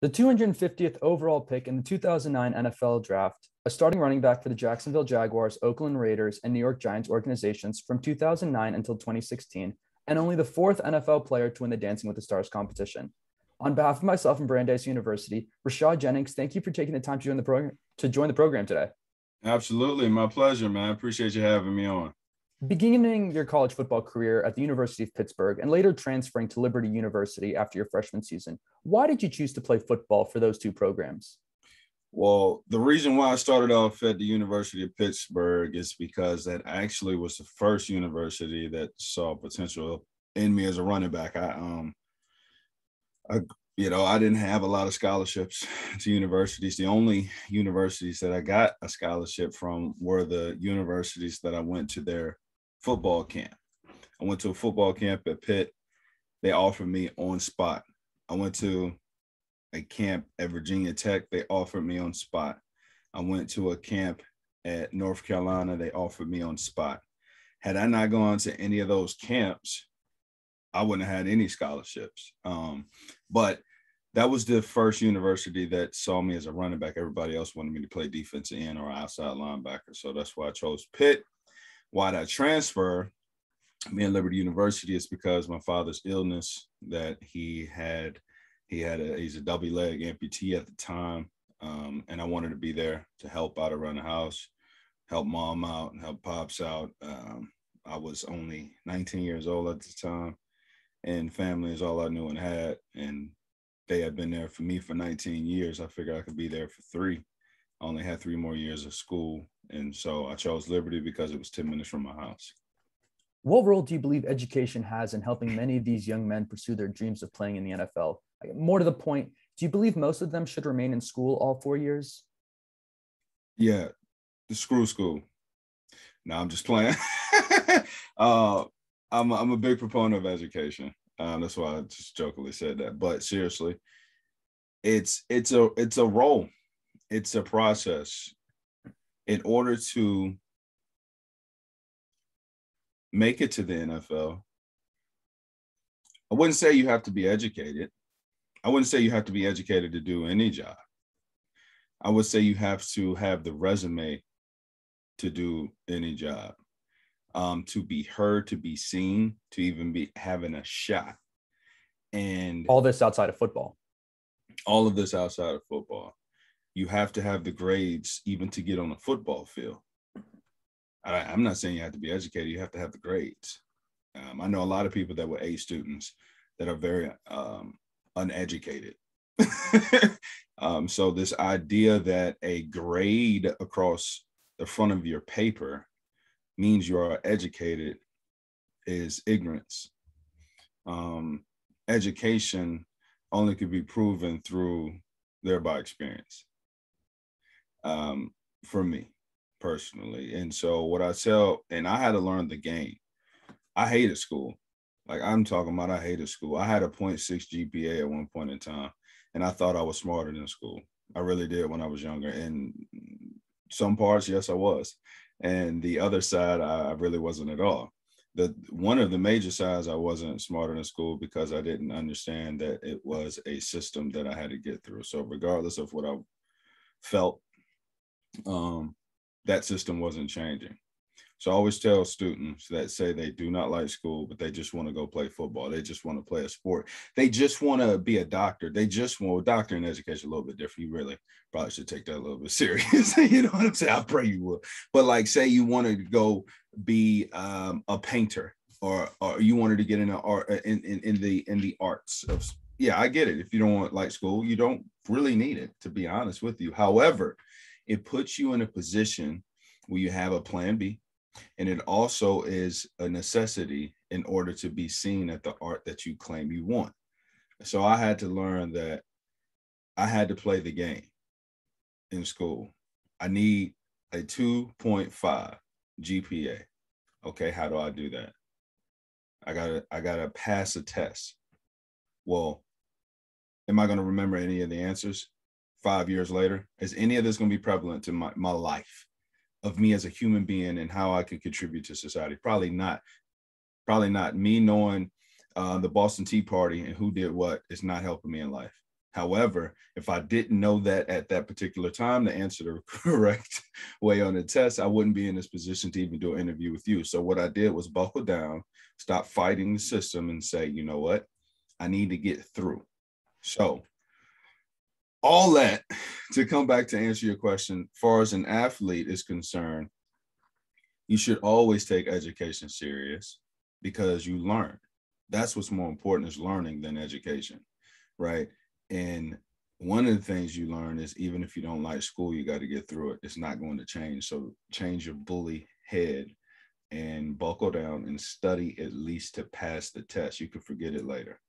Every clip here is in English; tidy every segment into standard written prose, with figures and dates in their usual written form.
The 250th overall pick in the 2009 NFL Draft, a starting running back for the Jacksonville Jaguars, Oakland Raiders, and New York Giants organizations from 2009 until 2016, and only the fourth NFL player to win the Dancing with the Stars competition. On behalf of myself and Brandeis University, Rashad Jennings, thank you for taking the time to join the program today. Absolutely. My pleasure, man. I appreciate you having me on. Beginning your college football career at the University of Pittsburgh and later transferring to Liberty University after your freshman season, why did you choose to play football for those two programs? Well, the reason why I started off at the University of Pittsburgh is because that actually was the first university that saw potential in me as a running back. I didn't have a lot of scholarships to universities. The only universities that I got a scholarship from were the universities that I went to their football camp. I went to a football camp at Pitt. They offered me on spot. I went to a camp at Virginia Tech. They offered me on spot. I went to a camp at North Carolina. They offered me on spot. Had I not gone to any of those camps, I wouldn't have had any scholarships. But that was the first university that saw me as a running back. Everybody else wanted me to play defensive end or outside linebacker. So that's why I chose Pitt. Why did I transfer? Me and Liberty University is because my father's illness that he's a double leg amputee at the time. And I wanted to be there to help out around the house, help mom out and help pops out. I was only 19 years old at the time, and family is all I knew and had. And they had been there for me for 19 years. I figured I could be there for 3. I only had 3 more years of school. And so I chose Liberty because it was 10 minutes from my house. What role do you believe education has in helping many of these young men pursue their dreams of playing in the NFL? More to the point, do you believe most of them should remain in school all 4 years? Yeah, the school. No, I'm just playing. I'm a big proponent of education. That's why I just jokingly said that. But seriously, it's a role. It's a process. In order to make it to the NFL, I wouldn't say you have to be educated. I wouldn't say you have to be educated to do any job. I would say you have to have the resume to do any job, to be heard, to be seen, to even be having a shot. And all this outside of football. All of this outside of football. You have to have the grades even to get on the football field. I'm not saying you have to be educated. You have to have the grades. I know a lot of people that were A students that are very uneducated. So this idea that a grade across the front of your paper means you are educated is ignorance. Education only could be proven through thereby experience. For me personally. And so what I tell, and I had to learn the game. I hated school. Like I'm talking about, I hated school. I had a 0.6 GPA at one point in time, and I thought I was smarter than school. I really did when I was younger. And some parts, yes, I was. And the other side, I really wasn't at all. One of the major sides, I wasn't smarter than school because I didn't understand that it was a system that I had to get through. So regardless of what I felt, that system wasn't changing. So I always tell students that say they do not like school, but they just want to go play football. They just want to play a sport. They just want to be a doctor. Doctor in education a little bit different. You really probably should take that a little bit serious. You know what I'm saying? I pray you will. But like, say you wanted to go be a painter, or you wanted to get in the arts of. Yeah, I get it. If you don't want like school, you don't really need it, to be honest with you. However, it puts you in a position where you have a plan B, and it also is a necessity in order to be seen at the art that you claim you want. So I had to learn that I had to play the game in school. I need a 2.5 GPA. Okay, how do I do that? I gotta pass a test. Well, am I going to remember any of the answers 5 years later? Is any of this going to be prevalent to my life of me as a human being and how I can contribute to society? Probably not. Probably not. Me knowing the Boston Tea Party and who did what is not helping me in life. However, if I didn't know that at that particular time, to answer the correct way on the test, I wouldn't be in this position to even do an interview with you. So what I did was buckle down, stop fighting the system, and say, you know what? I need to get through. So all that to come back to answer your question, as far as an athlete is concerned, you should always take education serious because you learn. That's what's more important, is learning than education, right? And one of the things you learn is, even if you don't like school, you got to get through it. It's not going to change. So change your bully head and buckle down and study at least to pass the test. You can forget it later.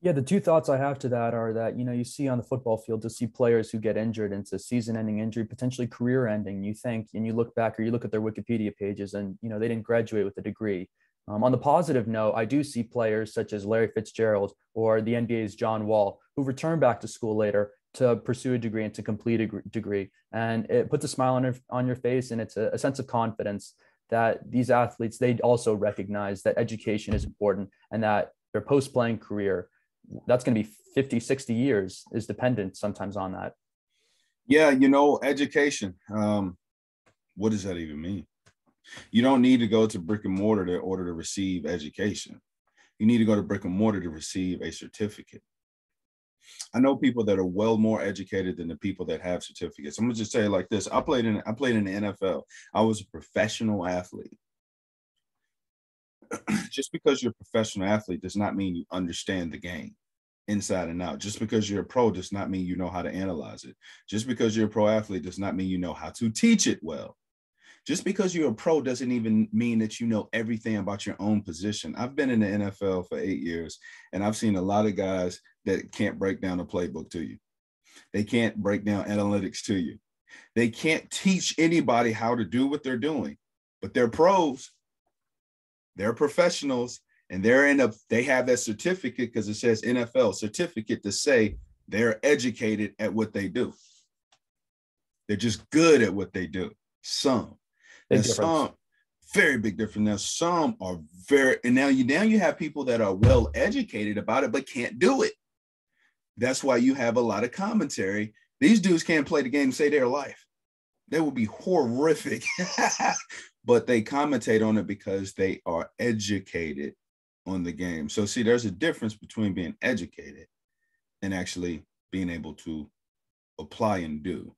Yeah, the two thoughts I have to that are that, you see on the football field, to see players who get injured into season-ending injury, potentially career-ending. You think, and you look back or you look at their Wikipedia pages, and they didn't graduate with a degree. On the positive note, I do see players such as Larry Fitzgerald or the NBA's John Wall, who return back to school later to pursue a degree and to complete a degree, and it puts a smile on your face, and it's a sense of confidence that these athletes, they also recognize that education is important, and that their post-playing career, that's going to be 50, 60 years, is dependent sometimes on that. Yeah, education. What does that even mean? You don't need to go to brick and mortar in order to receive education. You need to go to brick and mortar to receive a certificate. I know people that are well more educated than the people that have certificates. I'm gonna just say it like this. I played in the NFL. I was a professional athlete. Just because you're a professional athlete does not mean you understand the game inside and out. Just because you're a pro does not mean you know how to analyze it. Just because you're a pro athlete does not mean you know how to teach it well. Just because you're a pro doesn't even mean that you know everything about your own position. I've been in the NFL for 8 years, and I've seen a lot of guys that can't break down a playbook to you. They can't break down analytics to you. They can't teach anybody how to do what they're doing, but they're pros. They're professionals, and they have that certificate because it says NFL certificate to say they're educated at what they do. They're just good at what they do. Some. Some very big difference. Now some are and now you have people that are well educated about it but can't do it. That's why you have a lot of commentary. These dudes can't play the game to save their life. They would be horrific, but they commentate on it because they are educated on the game. So see, there's a difference between being educated and actually being able to apply and do.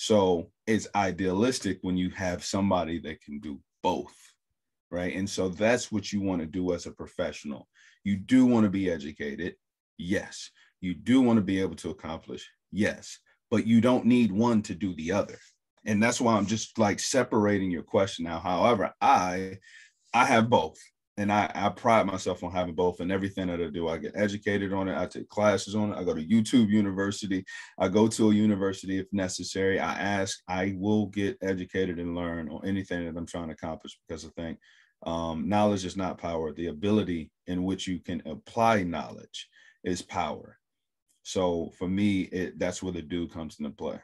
So it's idealistic when you have somebody that can do both, right? And so that's what you want to do as a professional. You do want to be educated, yes. You do want to be able to accomplish, yes. But you don't need one to do the other. And that's why I'm just like separating your question now. However, I have both. And I pride myself on having both, and everything that I do. I get educated on it. I take classes on it. I go to YouTube University. I go to a university if necessary. I will get educated and learn on anything that I'm trying to accomplish, because I think knowledge is not power. The ability in which you can apply knowledge is power. So for me, that's where the do comes into play.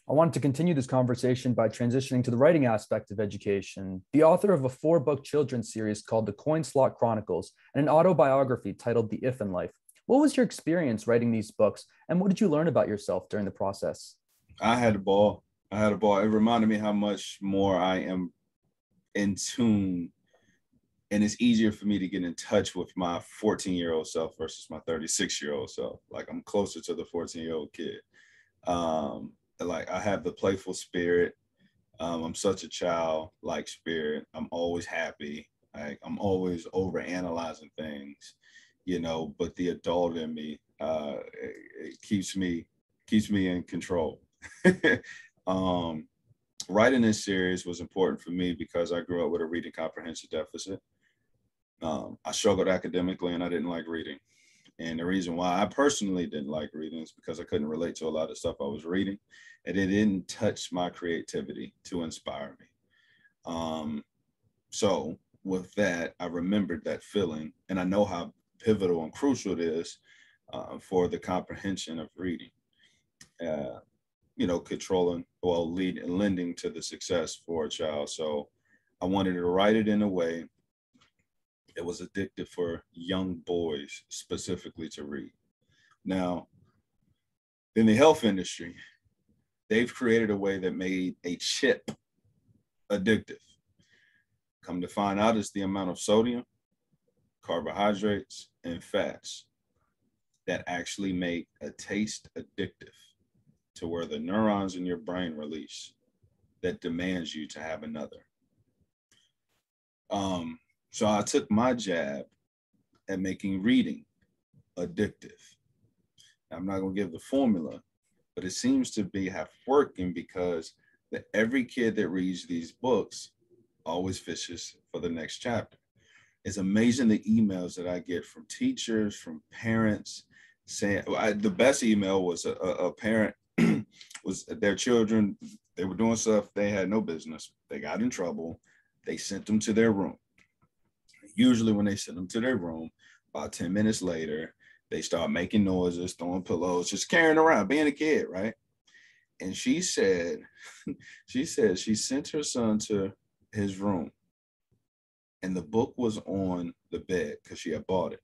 I wanted to continue this conversation by transitioning to the writing aspect of education. The author of a 4-book children's series called The Coin Slot Chronicles and an autobiography titled The If in Life. What was your experience writing these books, and what did you learn about yourself during the process? I had a ball. It reminded me how much more I am in tune, and it's easier for me to get in touch with my 14-year-old self versus my 36-year-old self. Like, I'm closer to the 14-year-old kid. Like, I have the playful spirit. I'm such a childlike spirit. I'm always happy. I'm always over analyzing things, but the adult in me, it keeps me in control. Writing this series was important for me because I grew up with a reading comprehension deficit. I struggled academically and I didn't like reading. And the reason why I personally didn't like reading is because I couldn't relate to a lot of stuff I was reading, and it didn't touch my creativity to inspire me. So with that, I remembered that feeling, and I know how pivotal and crucial it is for the comprehension of reading, controlling, lending to the success for a child. So I wanted to write it in a way it was addictive for young boys specifically to read. Now, In the health industry, they've created a way that made a chip addictive. Come to find out, it's the amount of sodium, carbohydrates, and fats that actually make a taste addictive to where the neurons in your brain release that demands you to have another. So I took my jab at making reading addictive. I'm not going to give the formula, but it seems to be working because every kid that reads these books always fishes for the next chapter. It's amazing the emails that I get from teachers, from parents saying, the best email was a parent was their children, they were doing stuff they had no business. They got in trouble. They sent them to their room. Usually when they sent them to their room, about 10 minutes later, they start making noises, throwing pillows, just carrying around, being a kid, right? And she said she sent her son to his room and the book was on the bed because she had bought it.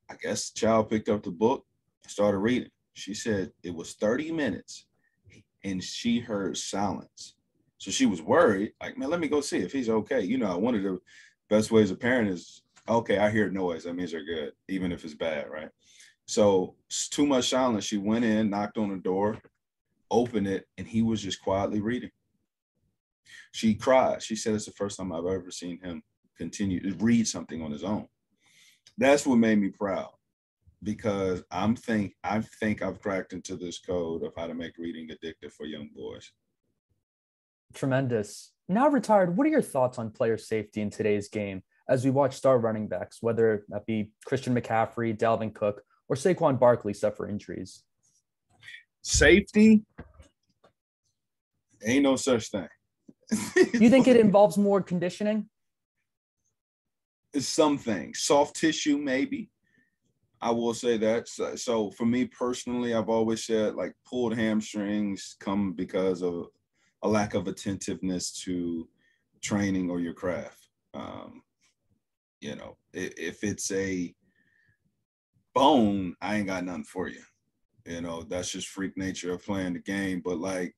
I guess the child picked up the book and started reading. She said it was 30 minutes and she heard silence. So she was worried, like, man, let me go see if he's okay. You know, one of the best ways a parent is, okay, I hear noise. That means they're good, even if it's bad, right? So it's too much silence. She went in, knocked on the door, opened it, and he was just quietly reading. She cried. She said it's the first time I've ever seen him continue to read something on his own. That's what made me proud, because I think I've cracked into this code of how to make reading addictive for young boys. Tremendous. Now retired, what are your thoughts on player safety in today's game as we watch star running backs, whether that be Christian McCaffrey, Dalvin Cook, or Saquon Barkley suffer injuries? Safety? Ain't no such thing. You think it involves more conditioning? Some things. Soft tissue, maybe. I will say that. So for me personally, I've always said like pulled hamstrings come because of a lack of attentiveness to training or your craft. You know, if it's a bone, I ain't got nothing for you. You know, that's just freak nature of playing the game. But like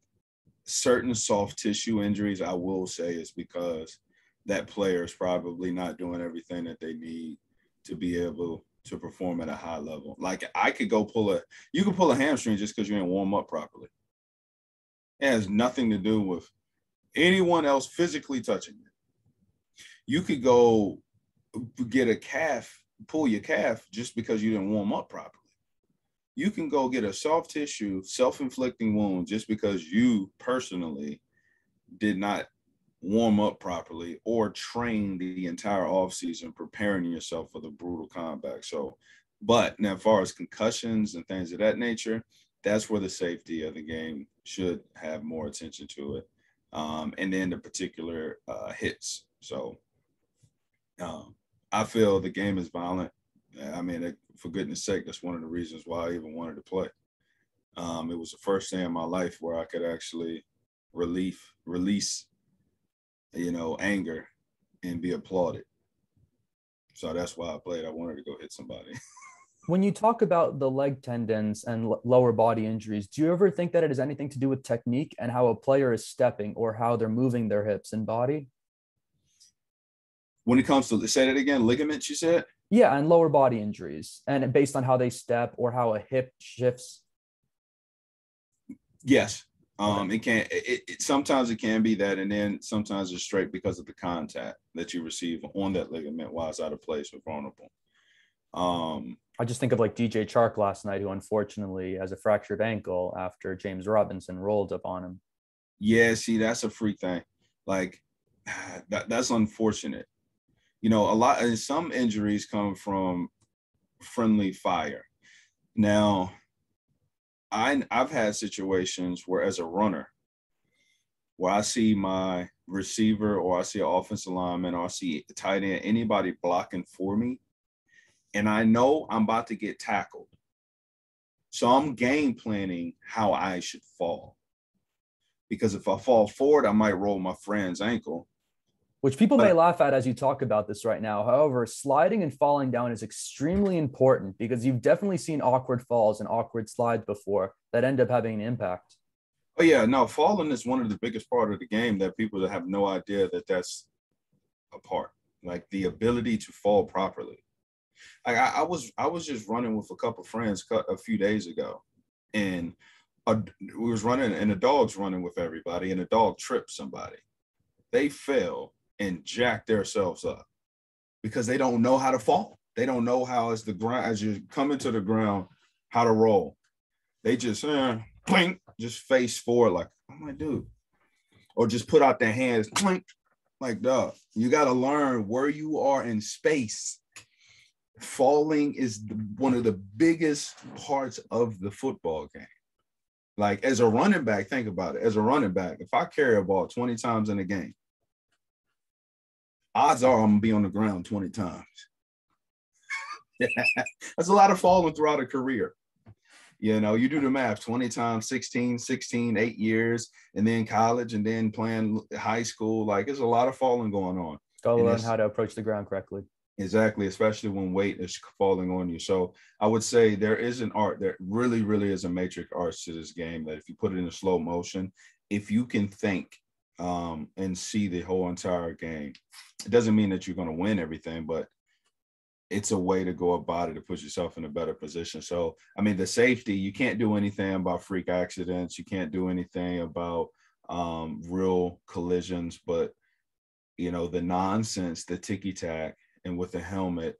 certain soft tissue injuries, I will say is because that player is probably not doing everything that they need to be able to perform at a high level. Like I could go you can pull a hamstring just because you didn't warm up properly. It has nothing to do with anyone else physically touching it. You could go get pull your calf just because you didn't warm up properly. You can go get a soft tissue, self-inflicting wound just because you personally did not warm up properly or train the entire offseason preparing yourself for the brutal combat. So, but now as far as concussions and things of that nature, that's where the safety of the game should have more attention to it. And then the particular hits. So I feel the game is violent. I mean, for goodness sake, that's one of the reasons why I even wanted to play. It was the first day in my life where I could actually release, you know, anger and be applauded. So that's why I played. I wanted to go hit somebody. When you talk about the leg tendons and lower body injuries, do you ever think that it has anything to do with technique and how a player is stepping or how they're moving their hips and body? When it comes to, say that again, ligaments, you said? Yeah, and lower body injuries, and based on how they step or how a hip shifts. Yes. Okay. Sometimes it can be that, and then sometimes it's straight because of the contact that you receive on that ligament while it's out of place or vulnerable. I just think of like DJ Chark last night, who unfortunately has a fractured ankle after James Robinson rolled up on him. Yeah, see, that's a freak thing. Like that's unfortunate. You know, some injuries come from friendly fire. Now, I've had situations where as a runner, where I see my receiver or I see an offensive lineman or I see a tight end, anybody blocking for me, and I know I'm about to get tackled. So I'm game planning how I should fall. Because if I fall forward, I might roll my friend's ankle. which people may But laugh at as you talk about this right now. However, sliding and falling down is extremely important because you've definitely seen awkward falls and awkward slides before that end up having an impact. oh yeah, no, falling is one of the biggest part of the game that people that have no idea that that's a part. Like the ability to fall properly. Like I was just running with a couple of friends a few days ago, and we was running, and the dog's running with everybody, and the dog tripped somebody. They fell and jacked themselves up because they don't know how to fall. They don't know how as the ground as you come into the ground how to roll. They just blink, just face forward like, oh my dude, or just put out their hands, blink, like duh. You got to learn where you are in space. Falling is one of the biggest parts of the football game. Like as a running back, think about it. As a running back, if I carry a ball 20 times in a game, odds are I'm gonna be on the ground 20 times. That's a lot of falling throughout a career. You know, you do the math, 20 times, 16, 8 years, and then college, and then playing high school. Like, there's a lot of falling going on. Gotta learn how to approach the ground correctly. Exactly, especially when weight is falling on you. So I would say there is an art. There really, really is a matrix art to this game that if you put it in a slow motion, if you can think and see the whole entire game, it doesn't mean that you're going to win everything, but it's a way to go about it to put yourself in a better position. So, I mean, the safety, you can't do anything about freak accidents. You can't do anything about real collisions, but, you know, the nonsense, the ticky-tack, and with the helmet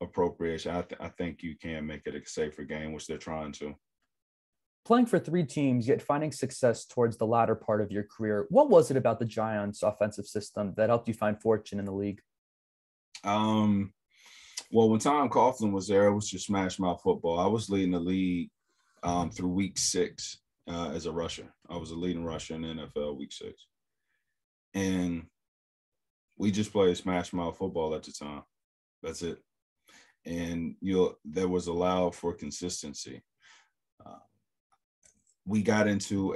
appropriation, I think you can make it a safer game, which they're trying to. Playing for 3 teams, yet finding success towards the latter part of your career. What was it about the Giants' offensive system that helped you find fortune in the league? Well, when Tom Coughlin was there, it was just smash mouth football. I was leading the league through week 6 as a rusher. I was a leading rusher in the NFL week 6. And we just played smash mouth football at the time. That's it. And there was allowed for consistency. We got into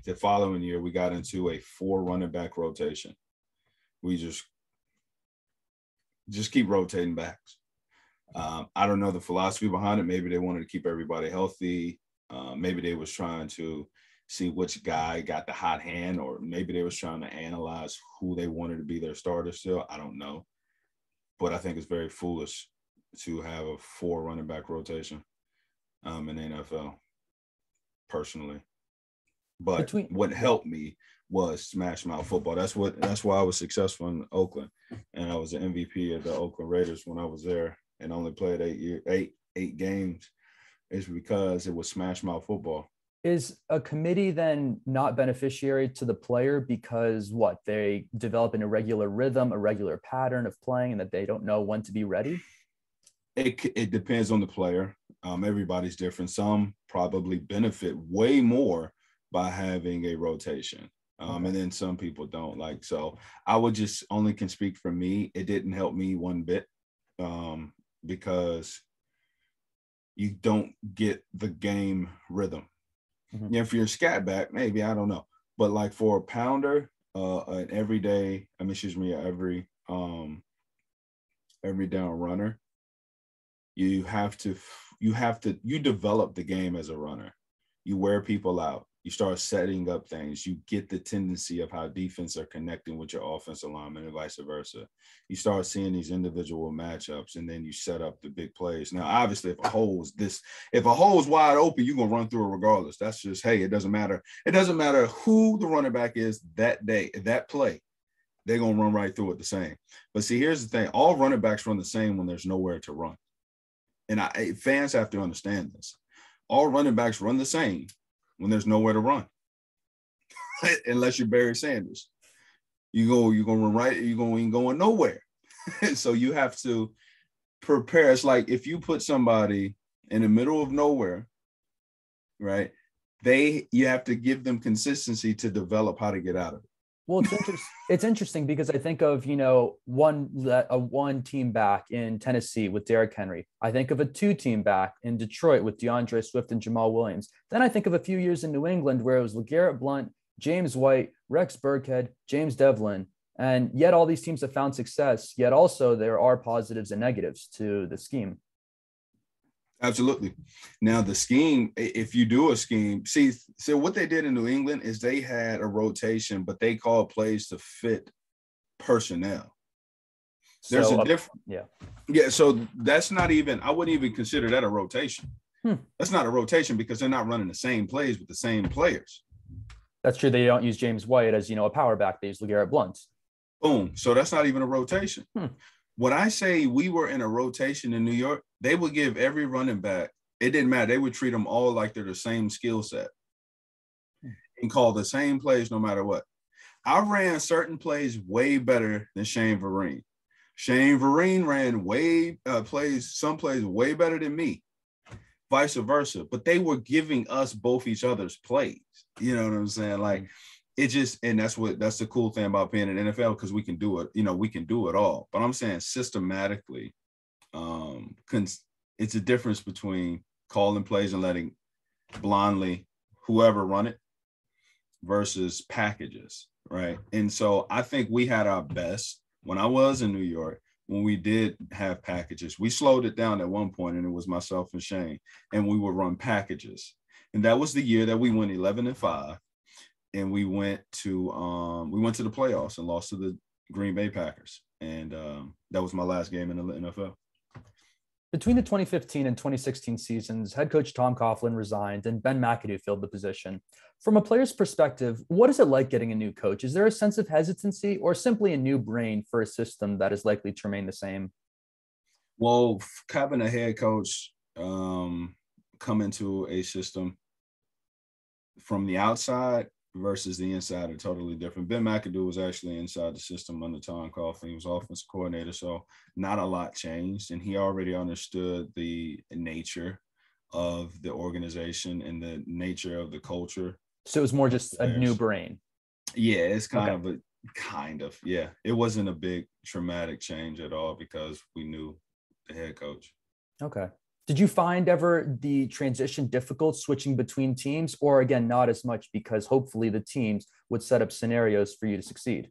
the following year, we got into a 4 running back rotation. We just keep rotating backs. I don't know the philosophy behind it. Maybe they wanted to keep everybody healthy. Maybe they was trying to see which guy got the hot hand, or maybe they was trying to analyze who they wanted to be their starter still. I don't know. But I think it's very foolish to have a 4 running back rotation in the NFL, personally. But what helped me was smash mouth football. That's why I was successful in Oakland, and I was the MVP of the Oakland Raiders when I was there, and only played 8 games. It's because it was smash mouth football. Is a committee then not beneficiary to the player because they develop an irregular rhythm, a regular pattern of playing, and that they don't know when to be ready? It depends on the player. Everybody's different. Some probably benefit way more by having a rotation. And then some people don't. Like, so I would just only can speak for me. It didn't help me one bit because you don't get the game rhythm. Mm-hmm. Yeah, if you're a scat back, maybe, I don't know. But like for a pounder, an every down runner, you develop the game as a runner. You wear people out. You start setting up things. You get the tendency of how defense are connecting with your offensive lineman and vice versa. You start seeing these individual matchups, and then you set up the big plays. Now, obviously, if a hole is wide open, you're going to run through it regardless. That's just, hey, it doesn't matter. It doesn't matter who the running back is that day, that play. They're going to run right through it the same. But see, here's the thing. All running backs run the same when there's nowhere to run. And fans have to understand this. All running backs run the same when there's nowhere to run, unless you're Barry Sanders. You're going to run right, you're ain't going nowhere. So you have to prepare. It's like if you put somebody in the middle of nowhere, right, you have to give them consistency to develop how to get out of it. Well, it's interesting because I think of, one team back in Tennessee with Derrick Henry. I think of a 2-team back in Detroit with DeAndre Swift and Jamal Williams. Then I think of a few years in New England where it was LeGarrette Blount, James White, Rex Burkhead, James Devlin, And yet all these teams have found success, yet also there are positives and negatives to the scheme. Absolutely. Now the scheme, if you do a scheme, so what they did in New England is they had a rotation, but they called plays to fit personnel. There's a difference. Yeah. So that's not even, I wouldn't even consider that a rotation. That's not a rotation because they're not running the same plays with the same players. That's true. They don't use James White as, a power back. They use LeGarrette Blount. Boom. So that's not even a rotation. When I say we were in a rotation in New York, they would give every running back, it didn't matter. They would treat them all like they're the same skill set and call the same plays no matter what. I ran certain plays way better than Shane Vereen. Shane Vereen ran some plays way better than me, vice versa. But they were giving us both each other's plays. You know what I'm saying? Like, it just, and that's the cool thing about being in the NFL, because we can do it, we can do it all. But I'm saying systematically, it's a difference between calling plays and letting blindly whoever run it versus packages, right? And so I think we had our best when I was in New York, when we did have packages. We slowed it down at one point, and it was myself and Shane, and we would run packages. And that was the year that we went 11-5. And we went to the playoffs and lost to the Green Bay Packers. And that was my last game in the NFL. Between the 2015 and 2016 seasons, head coach Tom Coughlin resigned and Ben McAdoo filled the position. From a player's perspective, what is it like getting a new coach? Is there a sense of hesitancy or simply a new brain for a system that is likely to remain the same? Well, having a head coach come into a system from the outside versus the inside are totally different. Ben McAdoo was actually inside the system under Tom Coughlin. He was offensive coordinator, so not a lot changed. And he already understood the nature of the organization and the nature of the culture. So it was more just a new brain. Yeah, it's kind of, yeah. It wasn't a big traumatic change at all because we knew the head coach. Okay. Did you find ever the transition difficult switching between teams, or again, not as much because hopefully the teams would set up scenarios for you to succeed?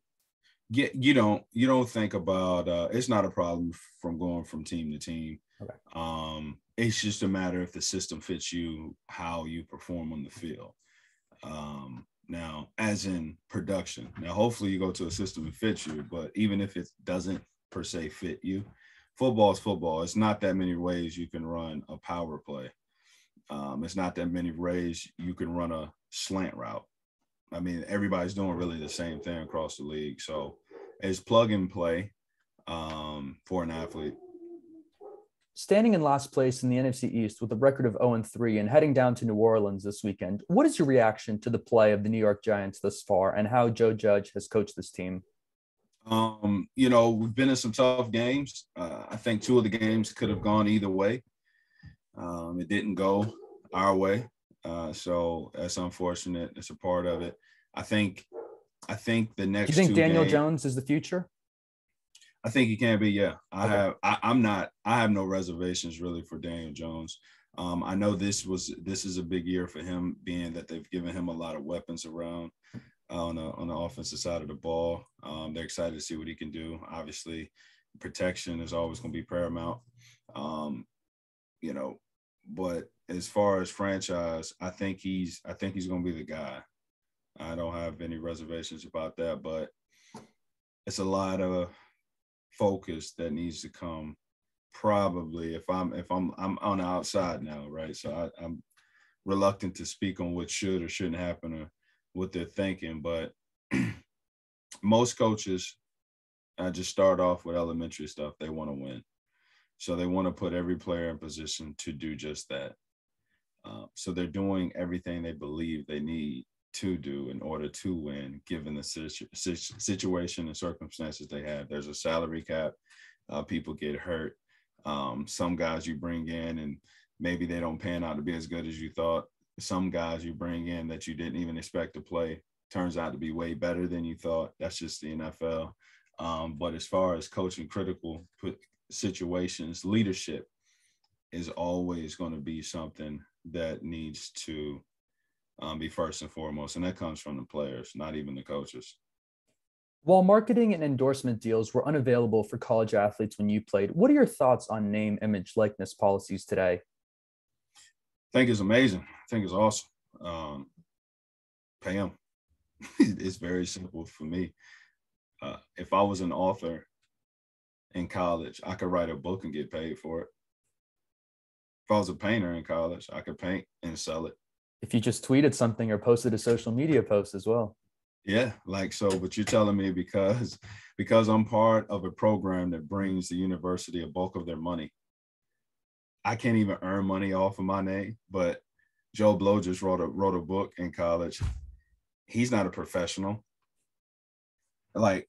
Yeah, you don't think about it's not a problem from going from team to team. Okay. It's just a matter if the system fits you, how you perform on the field. Now, as in production. Now, hopefully you go to a system that fits you, but even if it doesn't per se fit you, football is football. It's not that many ways you can run a power play. It's not that many ways you can run a slant route. I mean, everybody's doing really the same thing across the league. So it's plug and play for an athlete. Standing in last place in the NFC East with a record of 0-3 and heading down to New Orleans this weekend, what is your reaction to the play of the New York Giants thus far and how Joe Judge has coached this team? We've been in some tough games. I think 2 of the games could have gone either way. It didn't go our way. So that's unfortunate. It's a part of it. I think the next 2 games. Do you think Daniel Jones is the future? I think he can be, yeah. I have no reservations really for Daniel Jones. I know this is a big year for him, being that they've given him a lot of weapons around on the offensive side of the ball. They're excited to see what he can do. Obviously, protection is always going to be paramount. But as far as franchise, I think he's going to be the guy. I don't have any reservations about that, but it's a lot of focus that needs to come. Probably if I'm on the outside now, right? So I'm reluctant to speak on what should or shouldn't happen or what they're thinking, but most coaches just start off with elementary stuff. They want to win. So they want to put every player in position to do just that. So they're doing everything they believe they need to do in order to win, given the situation and circumstances they have. There's a salary cap. People get hurt. Some guys you bring in and maybe they don't pan out to be as good as you thought. Some guys you bring in that you didn't even expect to play turns out to be way better than you thought. That's just the NFL. But as far as coaching critical situations, leadership is always going to be something that needs to be first and foremost. And that comes from the players, not even the coaches. While marketing and endorsement deals were unavailable for college athletes when you played, what are your thoughts on name, image, likeness policies today? I think it's amazing. I think it's awesome. Pay them. It's very simple for me. If I was an author in college, I could write a book and get paid for it. If I was a painter in college, I could paint and sell it. If you just tweeted something or posted a social media post as well. Yeah, like so, but you're telling me because I'm part of a program that brings the university a bulk of their money, I can't even earn money off of my name. But Joe Blow just wrote a book in college. He's not a professional. Like,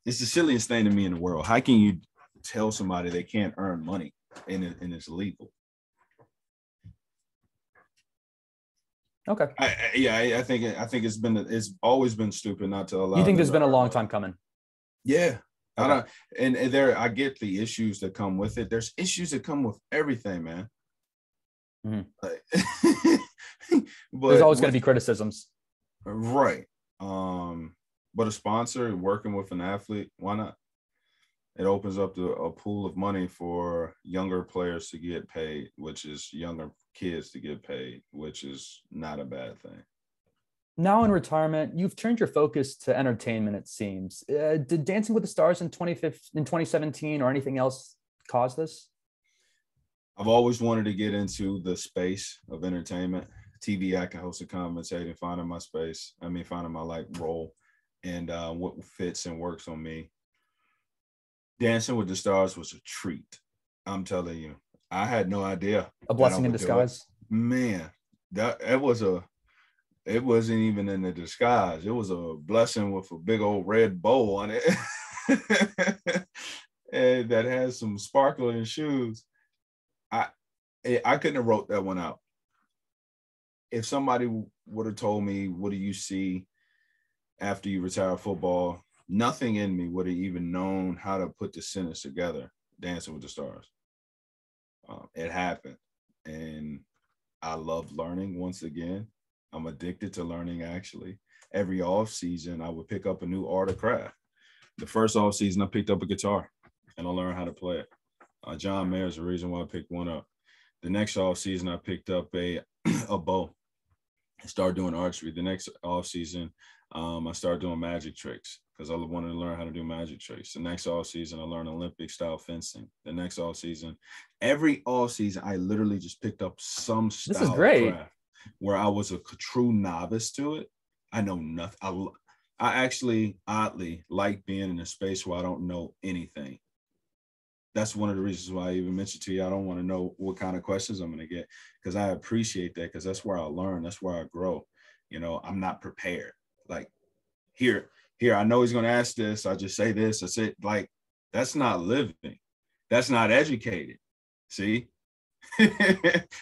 it's the silliest thing to me in the world. How can you tell somebody they can't earn money and it's illegal? Okay. I think it's always been stupid not to allow. You think them there's to been a earn long money. time coming? Yeah. Okay. I don't, and there I get the issues that come with it. There's issues that come with everything, man. Mm-hmm. But There's always going to be criticisms. Right. But a sponsor working with an athlete, why not? It opens up a pool of money for younger players to get paid, which is younger kids to get paid, which is not a bad thing. Now in retirement, you've turned your focus to entertainment, it seems. Did Dancing with the Stars in 2017 or anything else cause this? I've always wanted to get into the space of entertainment. TV acting, hosting, commentating, finding my space. Finding my role and what fits and works on me. Dancing with the Stars was a treat. I'm telling you, I had no idea. A blessing in disguise. Man, it wasn't even in the disguise. It was a blessing with a big old red bow on it. And that has some sparkling shoes. I couldn't have wrote that one out. If somebody would have told me, what do you see after you retire football? Nothing in me would have even known how to put the sentence together, Dancing with the Stars. It happened. And I love learning once again. I'm addicted to learning, actually. Every off season, I would pick up a new art or craft. The first off season, I picked up a guitar and I learned how to play it. John Mayer is the reason why I picked one up. The next off season, I picked up a bow and started doing archery. The next off season, I started doing magic tricks because I wanted to learn how to do magic tricks. The next off season, I learned Olympic style fencing. The next off season, every off season, I literally just picked up some style This is great. of craft where I was a true novice to it. I know nothing. I actually oddly like being in a space where I don't know anything. That's one of the reasons why I even mentioned to you, I don't want to know what kind of questions I'm going to get, because I appreciate that, because that's where I learn. That's where I grow. I'm not prepared. Like here, I know he's going to ask this. I just say this. I said, that's not living. That's not educated. See,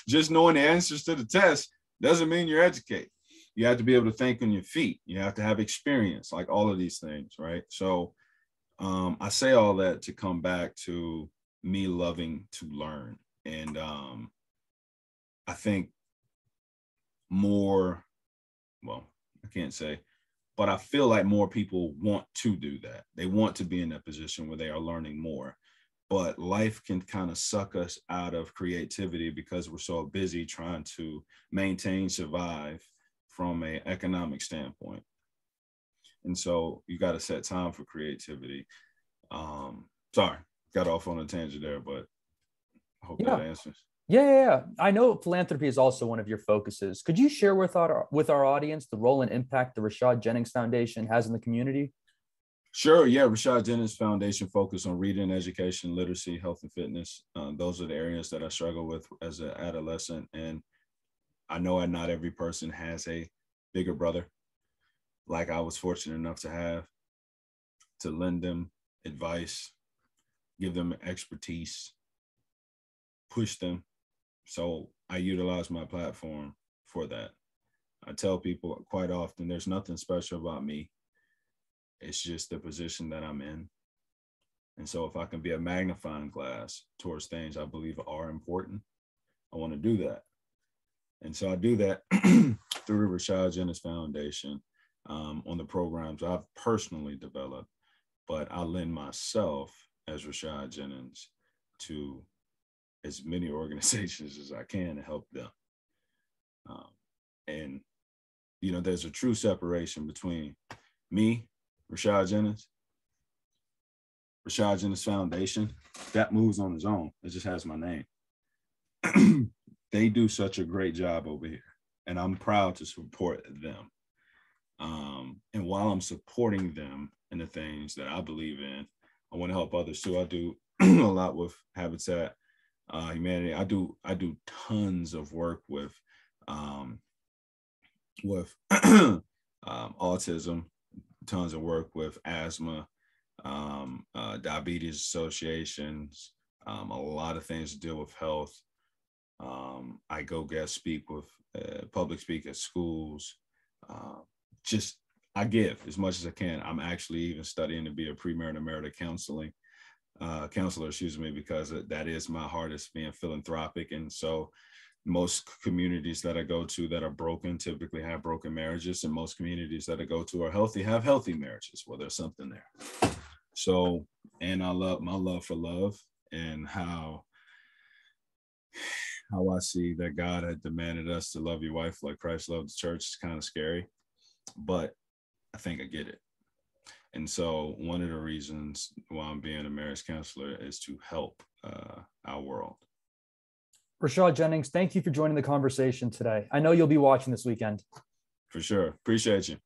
just knowing the answers to the test doesn't mean you're educated. You have to be able to think on your feet. You have to have experience, like all of these things, right? So I say all that to come back to me loving to learn. And I think more, well, I can't say, but I feel like more people want to do that. They want to be in that position where they are learning more. But life can kind of suck us out of creativity because we're so busy trying to maintain, survive from an economic standpoint. And so you got to set time for creativity. Sorry, got off on a tangent there, but I hope that answers. Yeah. I know philanthropy is also one of your focuses. Could you share with our audience the role and impact the Rashad Jennings Foundation has in the community? Sure. Yeah. Rashad Jennings Foundation focus on reading, education, literacy, health, and fitness. Those are the areas that I struggle with as an adolescent. And I know not every person has a bigger brother like I was fortunate enough to have, to lend them advice, give them expertise, push them. So I utilize my platform for that. I tell people quite often, there's nothing special about me. It's just the position that I'm in. And so if I can be a magnifying glass towards things I believe are important, I want to do that. And so I do that through the Rashad Jennings Foundation. on the programs I've personally developed, but I lend myself as Rashad Jennings to as many organizations as I can to help them. And, there's a true separation between me, Rashad Jennings Foundation. That moves on its own. It just has my name. They do such a great job over here, and I'm proud to support them. And while I'm supporting them in the things that I believe in, I want to help others too. I do a lot with Habitat Humanity. I do tons of work with autism, tons of work with asthma, diabetes associations, a lot of things to deal with health. I go guest speak with public speak at schools. I give as much as I can. I'm actually even studying to be a premarital marital counselor, because that is my heart, is being philanthropic. And so most communities that I go to that are broken typically have broken marriages, and most communities that I go to are healthy, have healthy marriages. Well, there's something there. So, and I love my love for love, and how I see that God had demanded us to love your wife like Christ loved the church. Is kind of scary, but I think I get it. And so one of the reasons why I'm being a marriage counselor is to help our world. Rashad Jennings, thank you for joining the conversation today. I know you'll be watching this weekend. For sure. Appreciate you.